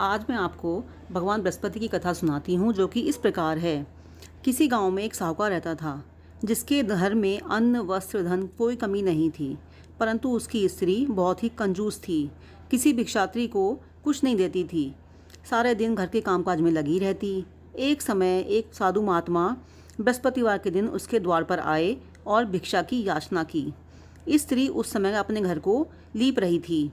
आज मैं आपको भगवान बृहस्पति की कथा सुनाती हूँ, जो कि इस प्रकार है। किसी गांव में एक साहूकार रहता था, जिसके घर में अन्न, वस्त्र, धन कोई कमी नहीं थी। परंतु उसकी स्त्री बहुत ही कंजूस थी। किसी भिक्षात्री को कुछ नहीं देती थी। सारे दिन घर के कामकाज में लगी रहती। एक समय एक साधु महात्मा बृहस्पतिवार के दिन उसके द्वार पर आए और भिक्षा की याचना की। स्त्री उस समय अपने घर को लीप रही थी।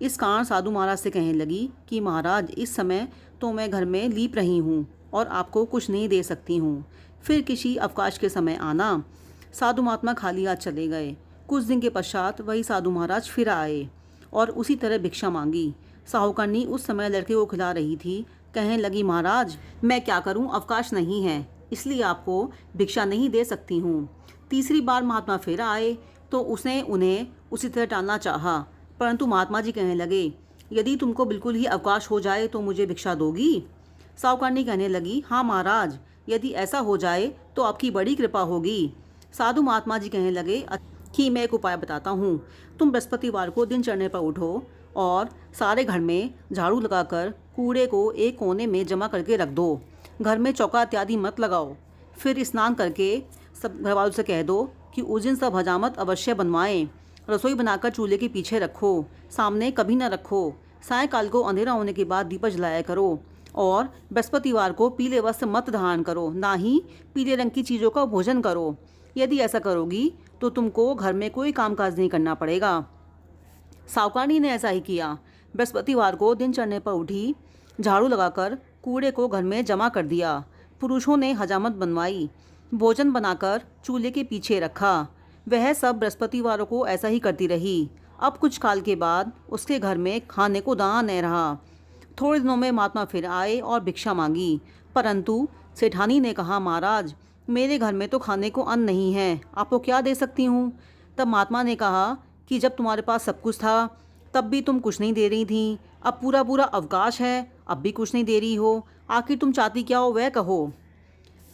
इस कारण साधु महाराज से कहने लगी कि महाराज, इस समय तो मैं घर में लीप रही हूँ और आपको कुछ नहीं दे सकती हूँ। फिर किसी अवकाश के समय आना। साधु महात्मा खाली हाथ चले गए। कुछ दिन के पश्चात वही साधु महाराज फिर आए और उसी तरह भिक्षा मांगी। साहूकारनी उस समय लड़के को खिला रही थी। कहने लगी, महाराज, मैं क्या करूँ, अवकाश नहीं है, इसलिए आपको भिक्षा नहीं दे सकती हूँ। तीसरी बार महात्मा फिर आए तो उसने उन्हें उसी तरह टालना चाहा, परंतु महात्मा जी कहने लगे, यदि तुमको बिल्कुल ही अवकाश हो जाए तो मुझे भिक्षा दोगी? साहूकारनी कहने लगी, हाँ महाराज, यदि ऐसा हो जाए तो आपकी बड़ी कृपा होगी। साधु महात्मा जी कहने लगे कि मैं एक उपाय बताता हूँ। तुम बृहस्पतिवार को दिन चढ़ने पर उठो और सारे घर में झाड़ू लगाकर कूड़े को एक कोने में जमा करके रख दो। घर में चौका इत्यादि मत लगाओ। फिर स्नान करके सब घर वालों से कह दो कि उस दिन सब हजामत अवश्य बनवाएं। रसोई बनाकर चूल्हे के पीछे रखो, सामने कभी न रखो। सायंकाल को अंधेरा होने के बाद दीपक जलाया करो और बृहस्पतिवार को पीले वस्त्र मत धारण करो, ना ही पीले रंग की चीज़ों का भोजन करो। यदि ऐसा करोगी तो तुमको घर में कोई कामकाज नहीं करना पड़ेगा। साहूकारनी ने ऐसा ही किया। बृहस्पतिवार को दिन चढ़ने पर उठी, झाड़ू लगाकर कूड़े को घर में जमा कर दिया। पुरुषों ने हजामत बनवाई, भोजन बनाकर चूल्हे के पीछे रखा। वह सब बृहस्पतिवारों को ऐसा ही करती रही। अब कुछ काल के बाद उसके घर में खाने को दाना नहीं रहा। थोड़े दिनों में महात्मा फिर आए और भिक्षा मांगी, परंतु सेठानी ने कहा, महाराज, मेरे घर में तो खाने को अन्न नहीं है, आपको क्या दे सकती हूँ? तब महात्मा ने कहा कि जब तुम्हारे पास सब कुछ था तब भी तुम कुछ नहीं दे रही थी। अब पूरा पूरा अवकाश है, अब भी कुछ नहीं दे रही हो। आखिर तुम चाहती क्या हो, वह कहो।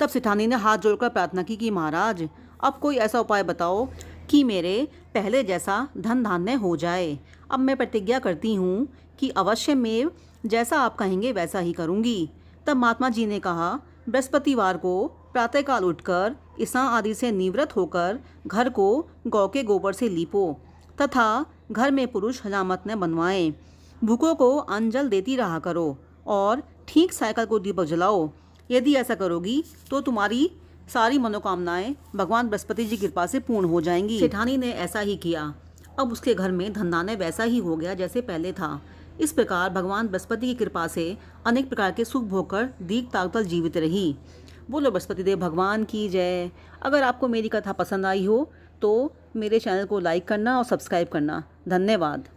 तब सेठानी ने हाथ जोड़कर प्रार्थना की कि महाराज, अब कोई ऐसा उपाय बताओ कि मेरे पहले जैसा धन धान्य हो जाए। अब मैं प्रतिज्ञा करती हूँ कि अवश्य में जैसा आप कहेंगे वैसा ही करूँगी। तब महात्मा जी ने कहा, बृहस्पतिवार को प्रातःकाल उठकर स्नान आदि से निवृत्त होकर घर को गौ के गोबर से लीपो तथा घर में पुरुष हजामत न बनवाएं। भूखों को अन्न जल देती रहा करो और ठीक सायंकाल को दीपक जलाओ। यदि ऐसा करोगी तो तुम्हारी सारी मनोकामनाएं भगवान बृहस्पति जी की कृपा से पूर्ण हो जाएंगी। सेठानी ने ऐसा ही किया। अब उसके घर में धनधान्य वैसा ही हो गया जैसे पहले था। इस प्रकार भगवान बृहस्पति की कृपा से अनेक प्रकार के सुख भोग कर दीर्घ काल तक जीवित रही। बोलो बृहस्पति देव भगवान की जय। अगर आपको मेरी कथा पसंद आई हो तो मेरे चैनल को लाइक करना और सब्सक्राइब करना। धन्यवाद।